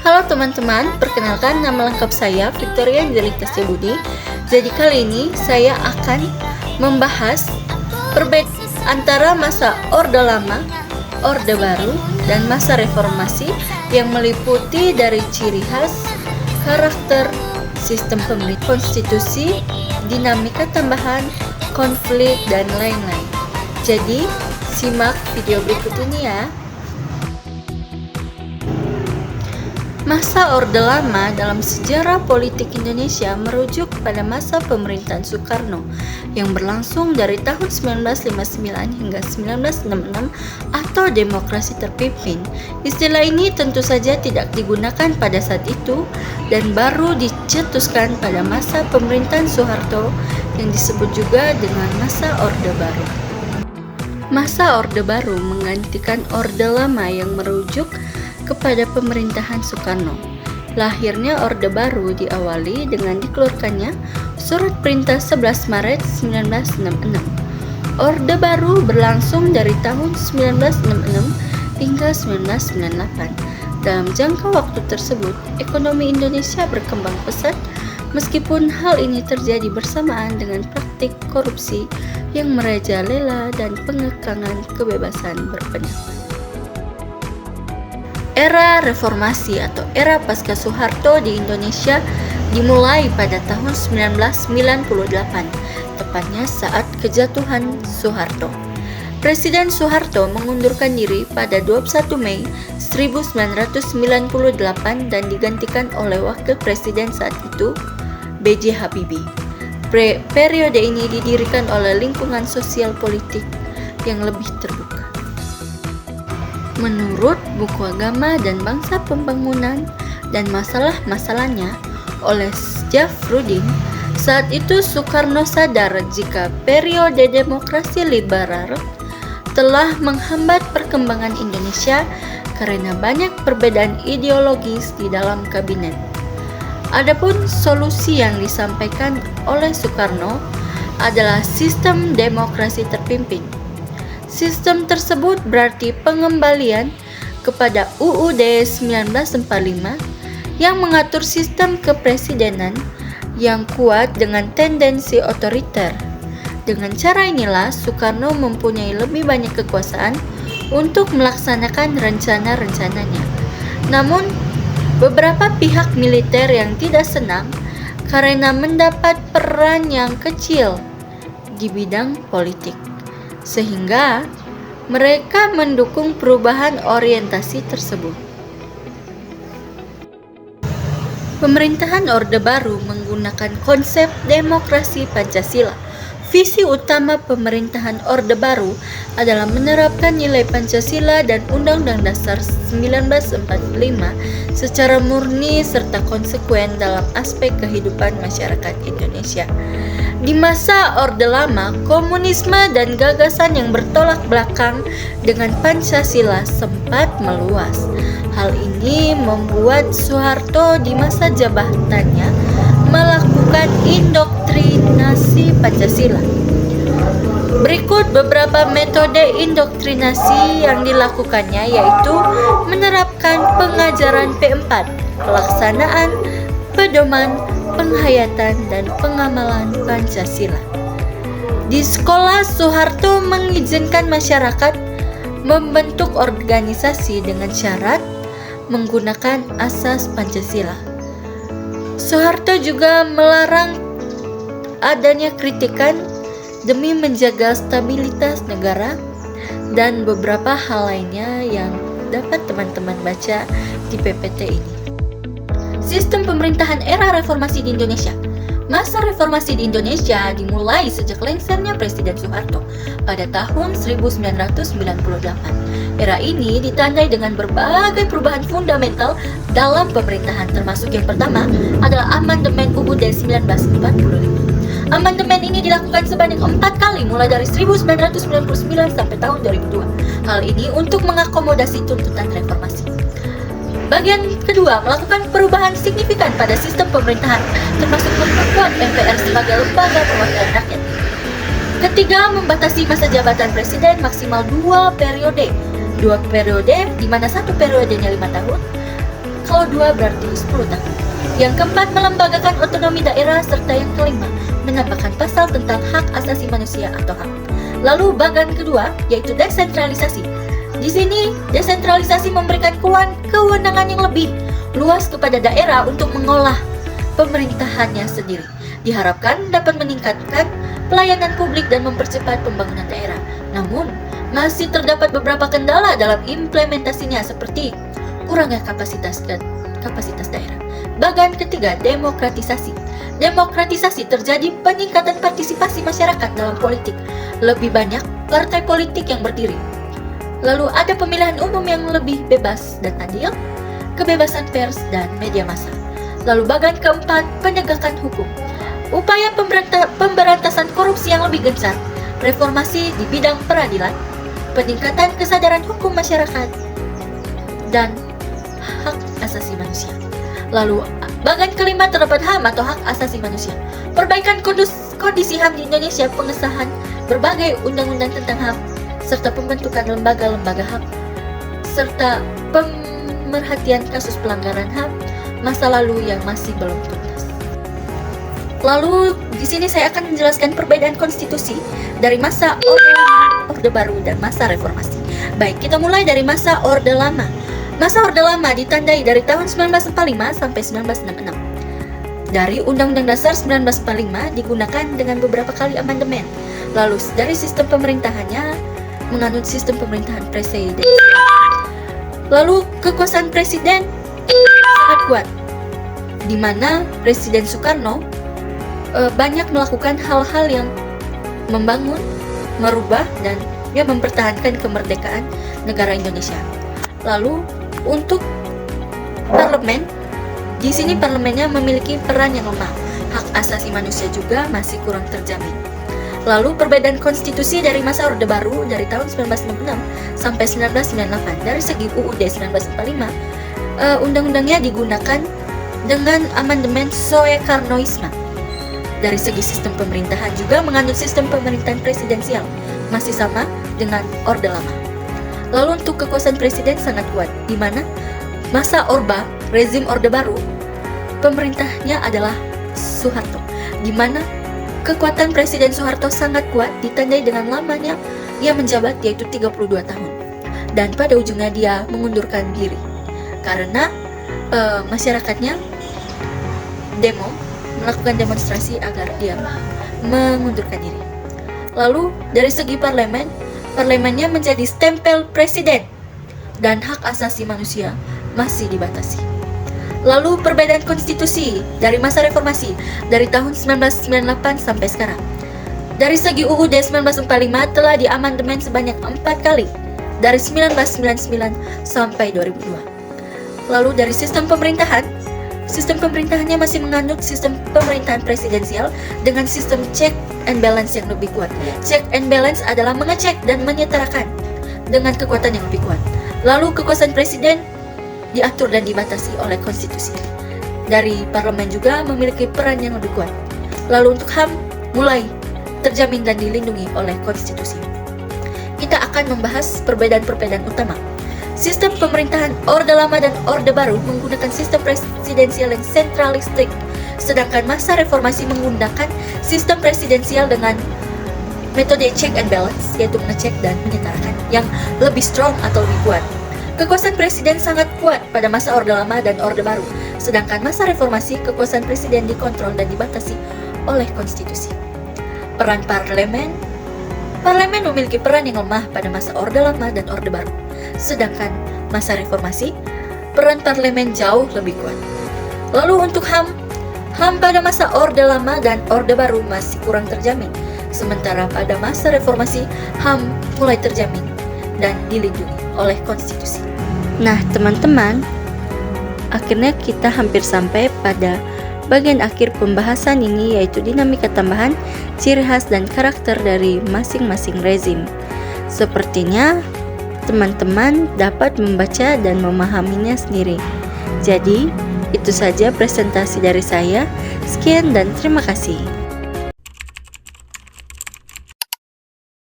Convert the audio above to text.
Halo teman-teman, perkenalkan nama lengkap saya Victoria Angelita Sebudi. Jadi kali ini saya akan membahas perbedaan antara masa Orde Lama, Orde Baru, dan masa Reformasi yang meliputi dari ciri khas, karakter, sistem pemerintahan, konstitusi, dinamika tambahan, konflik, dan lain-lain. Jadi, simak video berikut ini ya. Masa Orde Lama dalam sejarah politik Indonesia merujuk pada masa pemerintahan Soekarno yang berlangsung dari tahun 1959 hingga 1966 atau demokrasi terpimpin. Istilah ini tentu saja tidak digunakan pada saat itu dan baru dicetuskan pada masa pemerintahan Soeharto yang disebut juga dengan masa Orde Baru. Masa Orde Baru menggantikan Orde Lama yang merujuk kepada pemerintahan Soekarno. Lahirnya Orde Baru diawali dengan dikeluarkannya Surat Perintah 11 Maret 1966. Orde Baru berlangsung dari tahun 1966 hingga 1998. Dalam jangka waktu tersebut, ekonomi Indonesia berkembang pesat meskipun hal ini terjadi bersamaan dengan praktik korupsi yang merajalela dan pengekangan kebebasan berpendapat. Era Reformasi atau era pasca Soeharto di Indonesia dimulai pada tahun 1998, tepatnya saat kejatuhan Soeharto. Presiden Soeharto mengundurkan diri pada 21 Mei 1998 dan digantikan oleh Wakil Presiden saat itu, B.J. Habibie. Periode ini didirikan oleh lingkungan sosial politik yang lebih terbuka. Menurut buku Agama dan Bangsa Pembangunan dan Masalah-Masalahnya oleh Syafruddin, saat itu Soekarno sadar jika periode demokrasi liberal telah menghambat perkembangan Indonesia karena banyak perbedaan ideologis di dalam kabinet. Adapun solusi yang disampaikan oleh Soekarno adalah sistem demokrasi terpimpin. Sistem tersebut berarti pengembalian kepada UUD 1945 yang mengatur sistem kepresidenan yang kuat dengan tendensi otoriter. Dengan cara inilah Soekarno mempunyai lebih banyak kekuasaan untuk melaksanakan rencana-rencananya. Namun, beberapa pihak militer yang tidak senang karena mendapat peran yang kecil di bidang politik, sehingga mereka mendukung perubahan orientasi tersebut. Pemerintahan Orde Baru menggunakan konsep demokrasi Pancasila. Visi utama pemerintahan Orde Baru adalah menerapkan nilai Pancasila dan Undang-Undang Dasar 1945 secara murni serta konsekuen dalam aspek kehidupan masyarakat Indonesia. Di masa Orde Lama, komunisme dan gagasan yang bertolak belakang dengan Pancasila sempat meluas. Hal ini membuat Soeharto di masa jabatannya melakukan indoktrinasi Pancasila. Berikut beberapa metode indoktrinasi yang dilakukannya, yaitu menerapkan pengajaran P4, pelaksanaan, pedoman, penghayatan, dan pengamalan Pancasila. Di sekolah, Soeharto mengizinkan masyarakat membentuk organisasi dengan syarat menggunakan asas Pancasila. Soeharto juga melarang adanya kritikan demi menjaga stabilitas negara dan beberapa hal lainnya yang dapat teman-teman baca di PPT ini. Sistem pemerintahan era reformasi di Indonesia. Masa reformasi di Indonesia dimulai sejak lengsernya Presiden Soeharto pada tahun 1998. Era ini ditandai dengan berbagai perubahan fundamental dalam pemerintahan, termasuk yang pertama adalah Amandemen UUD 1945. Amandemen ini dilakukan sebanyak 4 kali mulai dari 1999 sampai tahun 2002. Hal ini untuk mengakomodasi tuntutan reformasi. Bagian kedua, melakukan perubahan signifikan pada sistem pemerintahan, termasuk memperkuat MPR sebagai lembaga perwakilan rakyat. Ketiga, membatasi masa jabatan presiden maksimal 2 periode. 2 periode, di mana 1 periodenya 5 tahun, Kalau 2 berarti 10 tahun. Yang keempat, melembagakan otonomi daerah, serta yang kelima, menambahkan pasal tentang hak asasi manusia atau HAM. Lalu bagian kedua yaitu desentralisasi. Di sini desentralisasi memberikan kewenangan yang lebih luas kepada daerah untuk mengolah pemerintahannya sendiri. Diharapkan dapat meningkatkan pelayanan publik dan mempercepat pembangunan daerah. Namun, masih terdapat beberapa kendala dalam implementasinya seperti kurangnya kapasitas daerah. Bagian ketiga, demokratisasi. Demokratisasi terjadi peningkatan partisipasi masyarakat dalam politik. Lebih banyak partai politik yang berdiri. Lalu ada pemilihan umum yang lebih bebas dan adil, kebebasan pers dan media massa. Lalu bagian keempat, penegakan hukum. Upaya pemberantasan korupsi yang lebih gencar, reformasi di bidang peradilan, peningkatan kesadaran hukum masyarakat, dan hak asasi manusia. Lalu bagian kelima terdapat HAM atau hak asasi manusia. Perbaikan kondisi HAM di Indonesia, pengesahan berbagai undang-undang tentang HAM, serta pembentukan lembaga-lembaga HAM, serta pemerhatian kasus pelanggaran HAM masa lalu yang masih belum tuntas. Lalu di sini saya akan menjelaskan perbedaan konstitusi dari masa Orde Baru dan masa Reformasi. Baik, kita mulai dari masa Orde Lama. Masa Orde Lama ditandai dari tahun 1945 sampai 1966. Dari Undang-Undang Dasar 1945 digunakan dengan beberapa kali amandemen. Lalu dari sistem pemerintahannya menganut sistem pemerintahan presidensial. Lalu kekuasaan presiden sangat kuat, di mana Presiden Soekarno banyak melakukan hal-hal yang membangun, merubah, dan mempertahankan kemerdekaan negara Indonesia. Lalu untuk parlemen, di sini parlemennya memiliki peran yang lemah. Hak asasi manusia juga masih kurang terjamin. Lalu perbedaan konstitusi dari masa Orde Baru dari tahun 1996 sampai 1998. Dari segi UUD 1945, undang-undangnya digunakan dengan amandemen Soekarnoisme. Dari segi sistem pemerintahan juga menganut sistem pemerintahan presidensial, masih sama dengan Orde Lama. Lalu untuk kekuasaan presiden sangat kuat, di mana masa rezim Orde Baru, pemerintahnya adalah Soeharto, di mana kekuatan Presiden Soeharto sangat kuat, ditandai dengan lamanya ia menjabat yaitu 32 tahun. Dan pada ujungnya dia mengundurkan diri karena masyarakatnya melakukan demonstrasi agar dia mengundurkan diri. Lalu dari segi parlemennya menjadi stempel presiden dan hak asasi manusia masih dibatasi. Lalu perbedaan konstitusi dari masa reformasi dari tahun 1998 sampai sekarang. Dari segi UUD 1945 telah diamandemen sebanyak 4 kali dari 1999 sampai 2002. Lalu dari sistem pemerintahannya masih menganut sistem pemerintahan presidensial dengan sistem check and balance yang lebih kuat. Check and balance adalah mengecek dan menyetarakan dengan kekuatan yang lebih kuat. Lalu kekuasaan presiden diatur dan dibatasi oleh konstitusi. Dari parlemen juga memiliki peran yang lebih kuat. Lalu untuk HAM mulai terjamin dan dilindungi oleh konstitusi. Kita akan membahas perbedaan-perbedaan utama. Sistem pemerintahan Orde Lama dan Orde Baru menggunakan sistem presidensial yang sentralistik, sedangkan masa reformasi menggunakan sistem presidensial dengan metode check and balance, yaitu mengecek dan menyetarakan yang lebih strong atau lebih kuat. Kekuasaan presiden sangat kuat pada masa Orde Lama dan Orde Baru, sedangkan masa reformasi kekuasaan presiden dikontrol dan dibatasi oleh konstitusi. Peran parlemen memiliki peran yang lemah pada masa Orde Lama dan Orde Baru, sedangkan masa reformasi peran parlemen jauh lebih kuat. Lalu untuk HAM pada masa Orde Lama dan Orde Baru masih kurang terjamin, sementara pada masa reformasi HAM mulai terjamin dan dilindungi oleh konstitusi. Nah teman-teman, akhirnya kita hampir sampai pada bagian akhir pembahasan ini, yaitu dinamika tambahan, ciri khas dan karakter dari masing-masing rezim. Sepertinya teman-teman dapat membaca dan memahaminya sendiri. Jadi, itu saja presentasi dari saya. Sekian dan terima kasih.